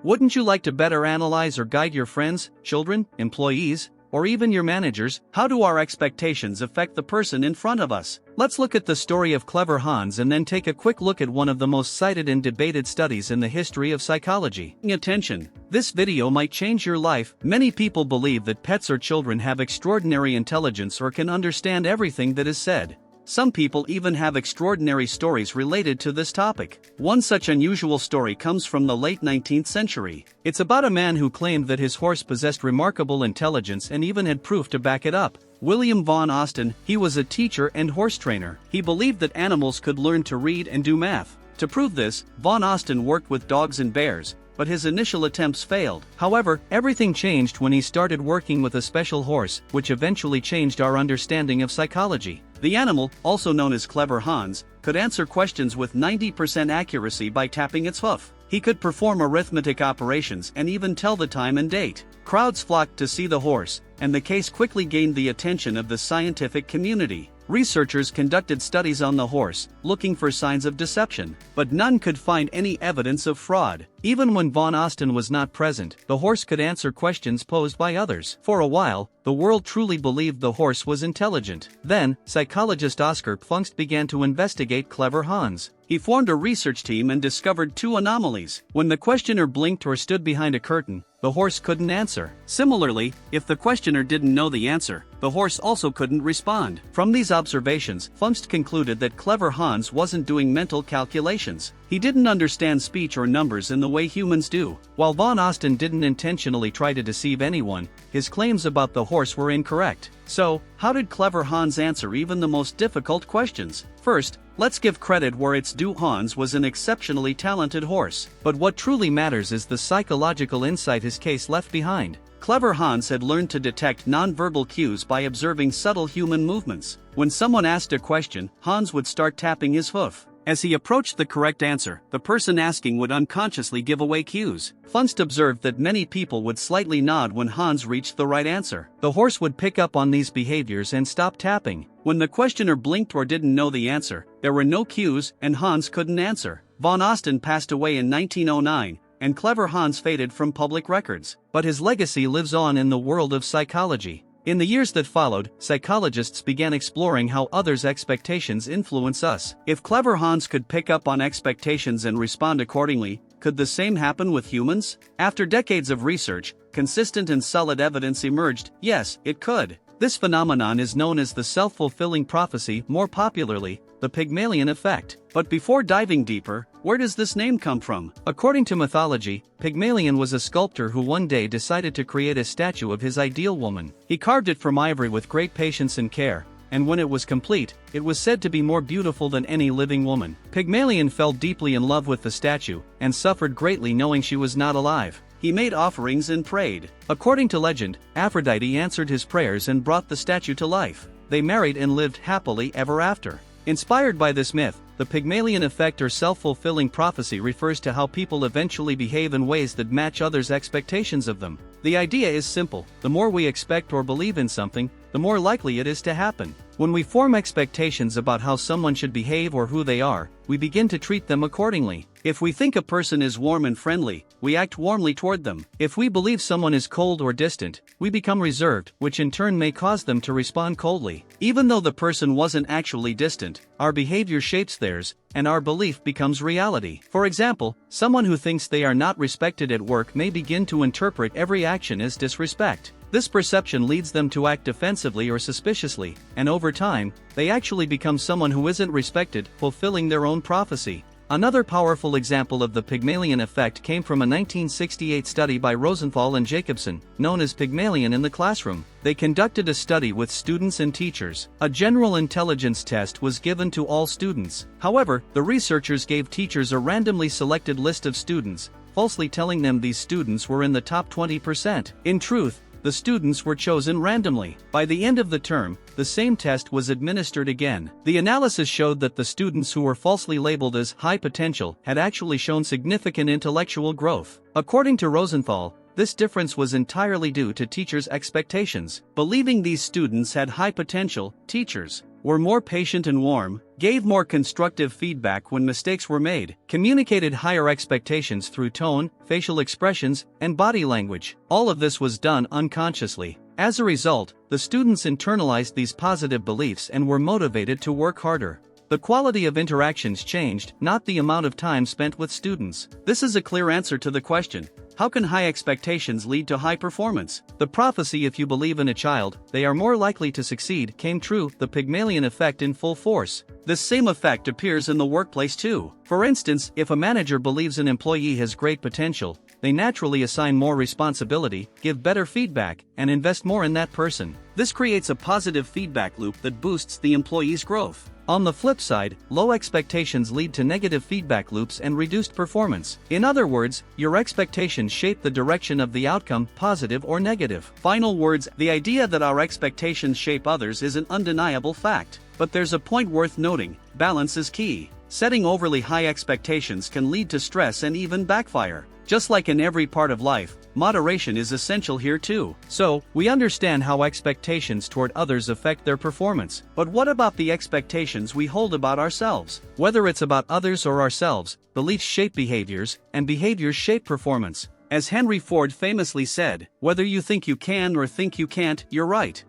Wouldn't you like to better analyze or guide your friends, children, employees, or even your managers? How do our expectations affect the person in front of us? Let's look at the story of Clever Hans and then take a quick look at one of the most cited and debated studies in the history of psychology. Attention! This video might change your life. Many people believe that pets or children have extraordinary intelligence or can understand everything that is said. Some people even have extraordinary stories related to this topic. One such unusual story comes from the late 19th century. It's about a man who claimed that his horse possessed remarkable intelligence and even had proof to back it up. William von Austin. He was a teacher and horse trainer. He believed that animals could learn to read and do math. To prove this, von Austin worked with dogs and bears, but his initial attempts failed. However, everything changed when he started working with a special horse, which eventually changed our understanding of psychology. The animal, also known as Clever Hans, could answer questions with 90% accuracy by tapping its hoof. He could perform arithmetic operations and even tell the time and date. Crowds flocked to see the horse, and the case quickly gained the attention of the scientific community. Researchers conducted studies on the horse, looking for signs of deception, but none could find any evidence of fraud. Even when von Austin was not present, the horse could answer questions posed by others. For a while, the world truly believed the horse was intelligent. Then, psychologist Oscar Pfungst began to investigate Clever Hans. He formed a research team and discovered two anomalies. When the questioner blinked or stood behind a curtain, the horse couldn't answer. Similarly, if the questioner didn't know the answer, the horse also couldn't respond. From these observations, Pfungst concluded that Clever Hans wasn't doing mental calculations. He didn't understand speech or numbers in the way humans do. While von Austin didn't intentionally try to deceive anyone, his claims about the horse were incorrect. So, how did Clever Hans answer even the most difficult questions? First, let's give credit where it's due. Hans was an exceptionally talented horse. But what truly matters is the psychological insight his case left behind. Clever Hans had learned to detect nonverbal cues by observing subtle human movements. When someone asked a question, Hans would start tapping his hoof. As he approached the correct answer, the person asking would unconsciously give away cues. Pfungst observed that many people would slightly nod when Hans reached the right answer. The horse would pick up on these behaviors and stop tapping. When the questioner blinked or didn't know the answer, there were no cues and Hans couldn't answer. Von Austin passed away in 1909, and Clever Hans faded from public records. But his legacy lives on in the world of psychology. In the years that followed, psychologists began exploring how others' expectations influence us. If Clever Hans could pick up on expectations and respond accordingly, could the same happen with humans? After decades of research, consistent and solid evidence emerged. Yes, it could. This phenomenon is known as the self-fulfilling prophecy, more popularly, the Pygmalion Effect. But before diving deeper, where does this name come from? According to mythology, Pygmalion was a sculptor who one day decided to create a statue of his ideal woman. He carved it from ivory with great patience and care, and when it was complete, it was said to be more beautiful than any living woman. Pygmalion fell deeply in love with the statue, and suffered greatly knowing she was not alive. He made offerings and prayed. According to legend, Aphrodite answered his prayers and brought the statue to life. They married and lived happily ever after. Inspired by this myth, the Pygmalion effect or self-fulfilling prophecy refers to how people eventually behave in ways that match others' expectations of them. The idea is simple: the more we expect or believe in something, the more likely it is to happen. When we form expectations about how someone should behave or who they are, we begin to treat them accordingly. If we think a person is warm and friendly, we act warmly toward them. If we believe someone is cold or distant, we become reserved, which in turn may cause them to respond coldly. Even though the person wasn't actually distant, our behavior shapes theirs, and our belief becomes reality. For example, someone who thinks they are not respected at work may begin to interpret every action as disrespect. This perception leads them to act defensively or suspiciously, and over time, they actually become someone who isn't respected, fulfilling their own prophecy. Another powerful example of the Pygmalion effect came from a 1968 study by Rosenthal and Jacobson, known as Pygmalion in the Classroom. They conducted a study with students and teachers. A general intelligence test was given to all students. However, the researchers gave teachers a randomly selected list of students, falsely telling them these students were in the top 20%. In truth, the students were chosen randomly. By the end of the term, the same test was administered again. The analysis showed that the students who were falsely labeled as high potential had actually shown significant intellectual growth. According to Rosenthal, this difference was entirely due to teachers' expectations. Believing these students had high potential, teachers were more patient and warm, gave more constructive feedback when mistakes were made, communicated higher expectations through tone, facial expressions, and body language. All of this was done unconsciously. As a result, the students internalized these positive beliefs and were motivated to work harder. The quality of interactions changed, not the amount of time spent with students. This is a clear answer to the question, how can high expectations lead to high performance? The prophecy, if you believe in a child, they are more likely to succeed, came true, the Pygmalion Effect in full force. This same effect appears in the workplace too. For instance, if a manager believes an employee has great potential, they naturally assign more responsibility, give better feedback, and invest more in that person. This creates a positive feedback loop that boosts the employee's growth. On the flip side, low expectations lead to negative feedback loops and reduced performance. In other words, your expectations shape the direction of the outcome, positive or negative. Final words, the idea that our expectations shape others is an undeniable fact. But there's a point worth noting, balance is key. Setting overly high expectations can lead to stress and even backfire. Just like in every part of life, moderation is essential here too. So, we understand how expectations toward others affect their performance. But what about the expectations we hold about ourselves? Whether it's about others or ourselves, beliefs shape behaviors, and behaviors shape performance. As Henry Ford famously said, whether you think you can or think you can't, you're right.